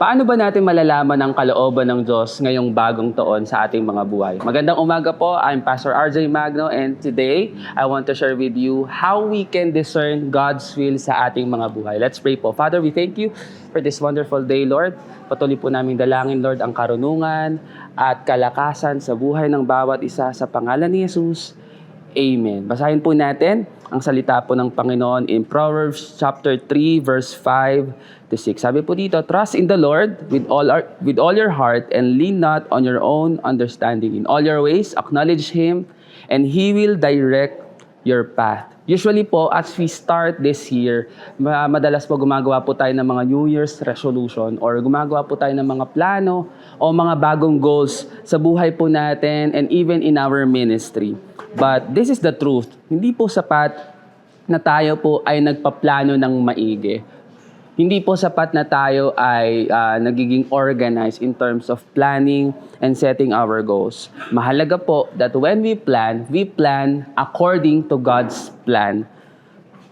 Paano ba natin malalaman ang kalooban ng Diyos ngayong bagong taon sa ating mga buhay? Magandang umaga po. I'm Pastor RJ Magno, and today I want to share with you how we can discern God's will sa ating mga buhay. Let's pray po. Father, we thank you for this wonderful day, Lord. Patuloy po namin dalangin, Lord, ang karunungan at kalakasan sa buhay ng bawat isa sa pangalan ni Jesus. Amen. Basahin po natin ang salita po ng Panginoon in Proverbs chapter 3 verse 5 to 6. Sabi po dito, trust in the Lord with all your heart and lean not on your own understanding. In all your ways acknowledge Him and He will direct your path. Usually po, as we start this year, madalas po gumagawa po tayo ng mga New Year's resolution or gumagawa po tayo ng mga plano o mga bagong goals sa buhay po natin and even in our ministry. But this is the truth. Hindi po sapat na tayo po ay nagpaplano ng maigi. Hindi po sapat na tayo ay nagiging organized in terms of planning and setting our goals. Mahalaga po that when we plan according to God's plan.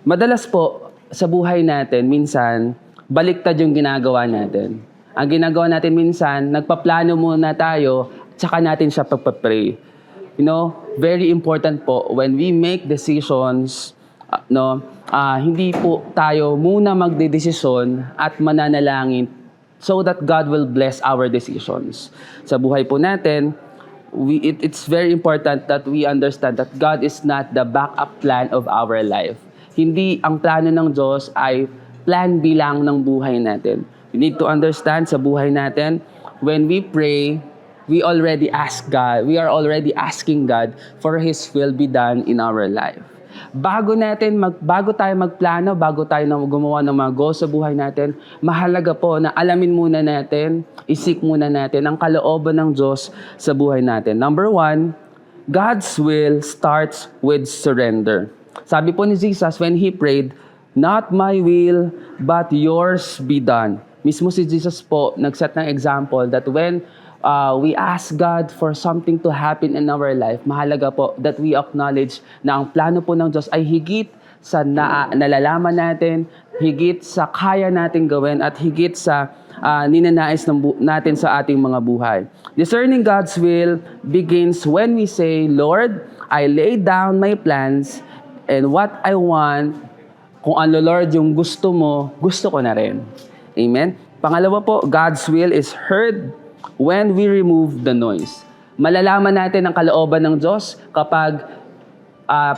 Madalas po sa buhay natin, minsan, baliktad yung ginagawa natin. Ang ginagawa natin minsan, nagpaplano muna tayo, tsaka natin siya pagpa-pray. You know, very important po when we make decisions, hindi po tayo muna magdedesisyon at mananalangin so that God will bless our decisions. Sa buhay po natin, it's very important that we understand that God is not the backup plan of our life. Hindi ang plano ng Diyos ay plan B lang ng buhay natin. We need to understand sa buhay natin, when we pray, we are already asking God for His will be done in our life. Bago tayo magplano, bago tayo gumawa ng mga goals sa buhay natin, mahalaga po na alamin muna natin, isik muna natin ang kalooban ng Diyos sa buhay natin. Number 1, God's will starts with surrender. Sabi po ni Jesus when He prayed, "Not my will, but yours be done." Mismo si Jesus po nagset ng example that when we ask God for something to happen in our life, mahalaga po that we acknowledge na ang plano po ng Diyos ay higit sa nalalaman natin, higit sa kaya natin gawin, at higit sa ninanais natin sa ating mga buhay. Discerning God's will begins when we say, "Lord, I lay down my plans and what I want." Kung ano, Lord, yung gusto mo, gusto ko na rin. Amen? Pangalawa po, God's will is heard when we remove the noise. Malalaman natin ang kalooban ng Diyos kapag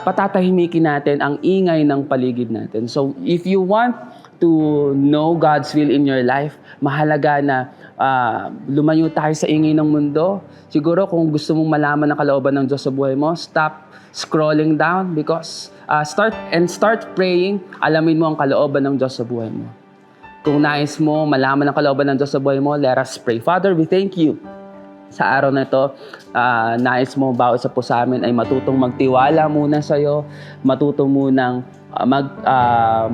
patatahimikin natin ang ingay ng paligid natin. So, if you want to know God's will in your life, mahalaga na lumayo tayo sa ingay ng mundo. Siguro kung gusto mong malaman ang kalooban ng Diyos sa buhay mo, stop scrolling down because start praying. Alamin mo ang kalooban ng Diyos sa buhay mo. Kung nais mo malaman ang kalooban ng Diyos sa buhay mo, let us pray. Father, we thank you sa araw na ito. Nais mo bawat isa po sa amin ay matutong magtiwala muna sa iyo, matutong munang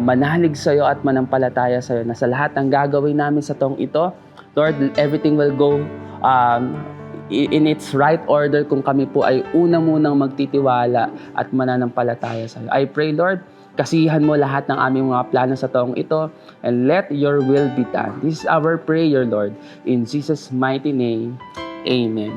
manalig sa iyo at manampalataya sa iyo na sa lahat ng gagawin namin sa taong ito, Lord, everything will go in its right order kung kami po ay una munang magtitiwala at mananampalataya sa iyo. I pray, Lord, kasihan mo lahat ng aming mga plano sa taong ito and let your will be done. This is our prayer, Lord. In Jesus' mighty name, amen.